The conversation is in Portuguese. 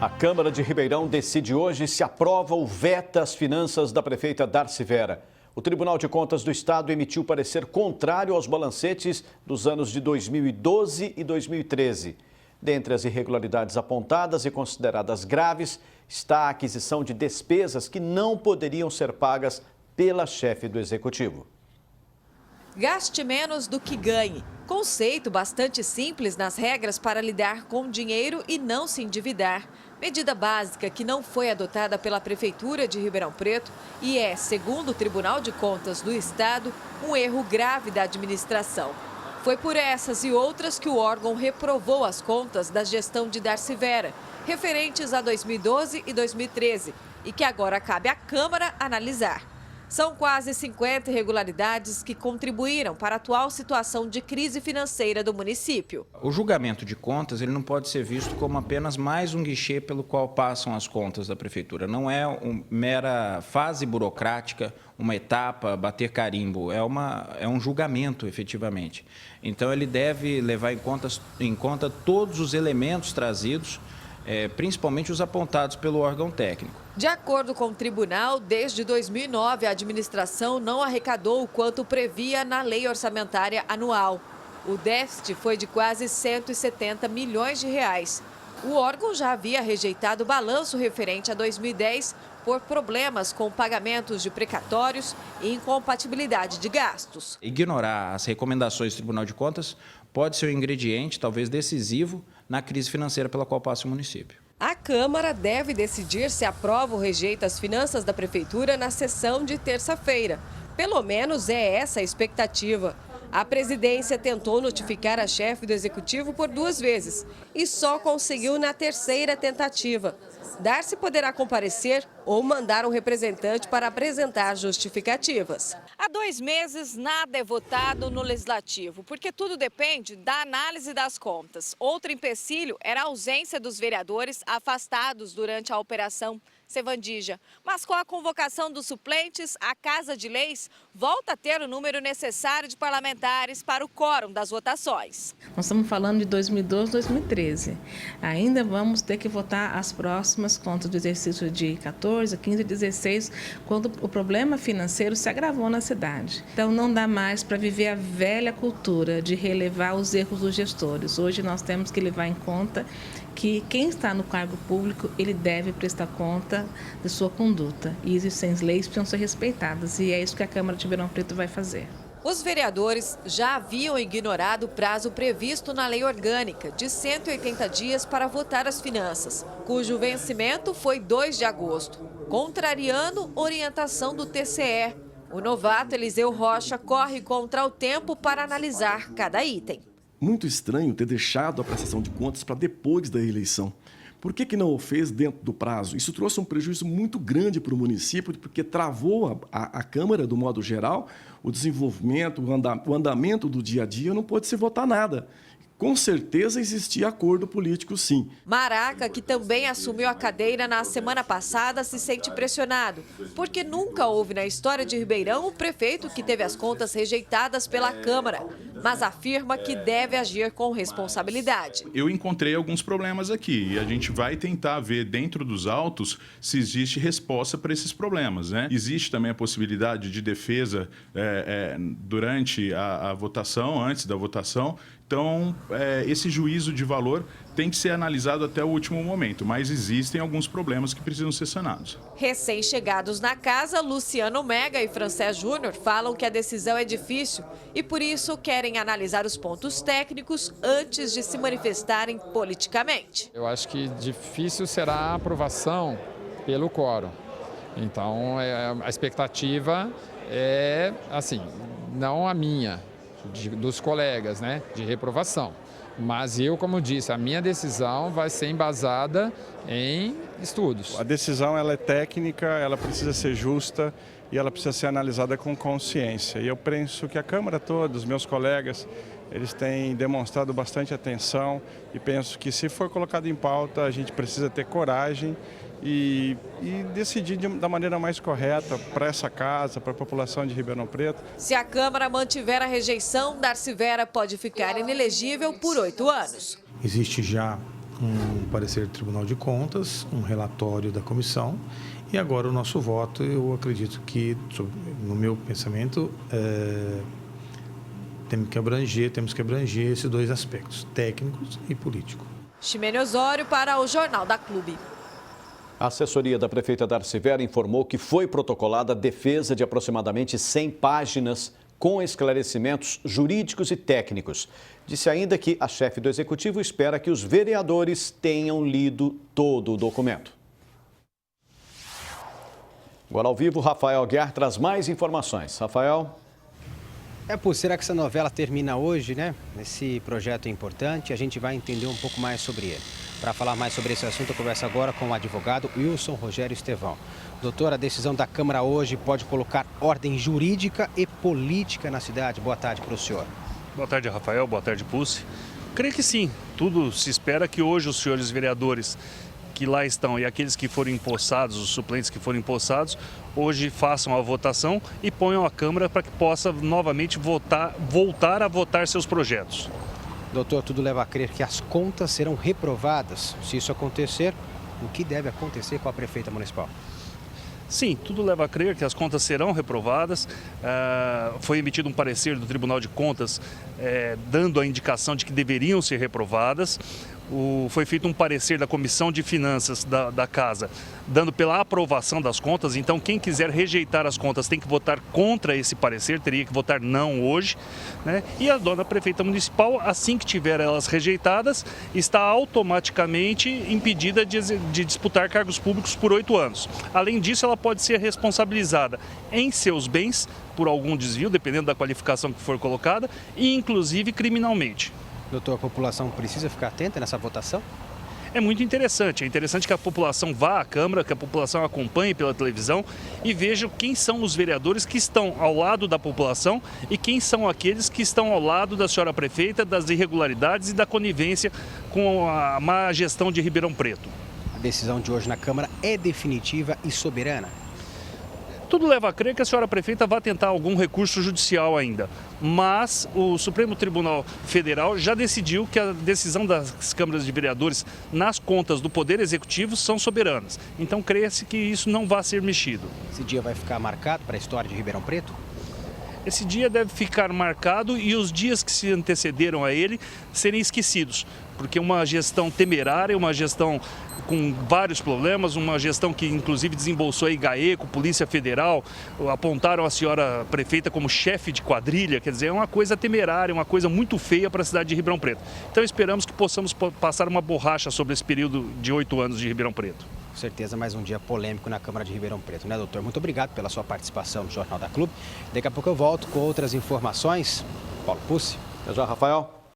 A Câmara de Ribeirão decide hoje se aprova ou veta as finanças da prefeita Darcy Vera. O Tribunal de Contas do Estado emitiu parecer contrário aos balancetes dos anos de 2012 e 2013. Dentre as irregularidades apontadas e consideradas graves, está a aquisição de despesas que não poderiam ser pagas pela chefe do Executivo. Gaste menos do que ganhe. Conceito bastante simples nas regras para lidar com dinheiro e não se endividar. Medida básica que não foi adotada pela Prefeitura de Ribeirão Preto e é, segundo o Tribunal de Contas do Estado, um erro grave da administração. Foi por essas e outras que o órgão reprovou as contas da gestão de Darcy Vera, referentes a 2012 e 2013, e que agora cabe à Câmara analisar. São quase 50 irregularidades que contribuíram para a atual situação de crise financeira do município. O julgamento de contas ele não pode ser visto como apenas mais um guichê pelo qual passam as contas da Prefeitura. Não é uma mera fase burocrática, uma etapa, bater carimbo. É um julgamento, efetivamente. Então, ele deve levar em conta todos os elementos trazidos, principalmente os apontados pelo órgão técnico. De acordo com o tribunal, desde 2009 a administração não arrecadou o quanto previa na lei orçamentária anual. O déficit foi de quase 170 milhões de reais. O órgão já havia rejeitado o balanço referente a 2010 por problemas com pagamentos de precatórios e incompatibilidade de gastos. Ignorar as recomendações do Tribunal de Contas pode ser um ingrediente, talvez decisivo, na crise financeira pela qual passa o município. A Câmara deve decidir se aprova ou rejeita as finanças da Prefeitura na sessão de terça-feira. Pelo menos é essa a expectativa. A presidência tentou notificar a chefe do Executivo por 2 vezes e só conseguiu na terceira tentativa. Darcy poderá comparecer ou mandar um representante para apresentar justificativas. Há 2 meses, nada é votado no Legislativo, porque tudo depende da análise das contas. Outro empecilho era a ausência dos vereadores afastados durante a Operação Sevandija. Mas com a convocação dos suplentes, a Casa de Leis volta a ter o número necessário de parlamentares para o quórum das votações. Nós estamos falando de 2012, 2013. Ainda vamos ter que votar as próximas contas do exercício de 14, 15 e 16, quando o problema financeiro se agravou na cidade. Então não dá mais para viver a velha cultura de relevar os erros dos gestores. Hoje nós temos que levar em conta que quem está no cargo público, ele deve prestar conta de sua conduta. E existem leis que precisam ser respeitadas, e é isso que a Câmara de Ribeirão Preto vai fazer. Os vereadores já haviam ignorado o prazo previsto na lei orgânica de 180 dias para votar as finanças, cujo vencimento foi 2 de agosto, contrariando orientação do TCE. O novato Eliseu Rocha corre contra o tempo para analisar cada item. Muito estranho ter deixado a prestação de contas para depois da eleição. Por que não o fez dentro do prazo? Isso trouxe um prejuízo muito grande para o município, porque travou a Câmara, do modo geral, o desenvolvimento, o andamento do dia a dia, não pôde se votar nada. Com certeza existia acordo político, sim. Maraca, que também assumiu a cadeira na semana passada, se sente pressionado, porque nunca houve na história de Ribeirão um prefeito que teve as contas rejeitadas pela Câmara, mas afirma que deve agir com responsabilidade. Eu encontrei alguns problemas aqui e a gente vai tentar ver dentro dos autos se existe resposta para esses problemas, né? Existe também a possibilidade de defesa durante a votação, antes da votação. Então, esse juízo de valor tem que ser analisado até o último momento, mas existem alguns problemas que precisam ser sanados. Recém-chegados na casa, Luciano Mega e Francés Júnior falam que a decisão é difícil e, por isso, querem analisar os pontos técnicos antes de se manifestarem politicamente. Eu acho que difícil será a aprovação pelo quórum. Então, a expectativa é, assim, não a minha, dos colegas, né, de reprovação. Mas eu, como disse, a minha decisão vai ser embasada em estudos. A decisão ela é técnica, ela precisa ser justa e ela precisa ser analisada com consciência. E eu penso que a Câmara toda, os meus colegas, eles têm demonstrado bastante atenção e penso que se for colocado em pauta, a gente precisa ter coragem e decidir da maneira mais correta para essa casa, para a população de Ribeirão Preto. Se a Câmara mantiver a rejeição, Darcy Vera pode ficar inelegível por 8 anos. Existe já um parecer do Tribunal de Contas, um relatório da comissão e agora o nosso voto. Eu acredito que, no meu pensamento, temos que abranger esses dois aspectos, técnicos e políticos. Ximene Osório para o Jornal da Clube. A assessoria da prefeita Darcy Vera informou que foi protocolada a defesa de aproximadamente 100 páginas com esclarecimentos jurídicos e técnicos. Disse ainda que a chefe do executivo espera que os vereadores tenham lido todo o documento. Agora ao vivo, Rafael Aguiar traz mais informações. Rafael. Será que essa novela termina hoje, né? Esse projeto é importante, a gente vai entender um pouco mais sobre ele. Para falar mais sobre esse assunto, eu converso agora com o advogado Wilson Rogério Estevão. Doutor, a decisão da Câmara hoje pode colocar ordem jurídica e política na cidade. Boa tarde para o senhor. Boa tarde, Rafael. Boa tarde, Pulse. Creio que sim. Tudo se espera que hoje os senhores vereadores que lá estão e aqueles que forem empossados, os suplentes que forem empossados, hoje façam a votação e ponham a Câmara para que possa novamente voltar a votar seus projetos. Doutor, tudo leva a crer que as contas serão reprovadas. Se isso acontecer, o que deve acontecer com a prefeita municipal? Sim, tudo leva a crer que as contas serão reprovadas. Foi emitido um parecer do Tribunal de Contas dando a indicação de que deveriam ser reprovadas. Foi feito um parecer da Comissão de Finanças da Casa, dando pela aprovação das contas. Então, quem quiser rejeitar as contas tem que votar contra esse parecer, teria que votar não hoje, né? E a dona prefeita municipal, assim que tiver elas rejeitadas, está automaticamente impedida de disputar cargos públicos por 8 anos. Além disso, ela pode ser responsabilizada em seus bens por algum desvio, dependendo da qualificação que for colocada, e inclusive criminalmente. Doutor, a população precisa ficar atenta nessa votação? É muito interessante. É interessante que a população vá à Câmara, que a população acompanhe pela televisão e veja quem são os vereadores que estão ao lado da população e quem são aqueles que estão ao lado da senhora prefeita, das irregularidades e da conivência com a má gestão de Ribeirão Preto. A decisão de hoje na Câmara é definitiva e soberana? Tudo leva a crer que a senhora prefeita vai tentar algum recurso judicial ainda, mas o Supremo Tribunal Federal já decidiu que a decisão das câmaras de vereadores nas contas do Poder Executivo são soberanas. Então, crê-se que isso não vai ser mexido. Esse dia vai ficar marcado para a história de Ribeirão Preto? Esse dia deve ficar marcado e os dias que se antecederam a ele serem esquecidos, porque uma gestão temerária, uma gestão com vários problemas, uma gestão que inclusive desembolsou aí GAECO, Polícia Federal, apontaram a senhora prefeita como chefe de quadrilha, quer dizer, é uma coisa temerária, uma coisa muito feia para a cidade de Ribeirão Preto. Então esperamos que possamos passar uma borracha sobre esse período de 8 anos de Ribeirão Preto. Com certeza mais um dia polêmico na Câmara de Ribeirão Preto, né, doutor? Muito obrigado pela sua participação no Jornal da Clube. Daqui a pouco eu volto com outras informações. Paulo Pucci. Até já, Rafael.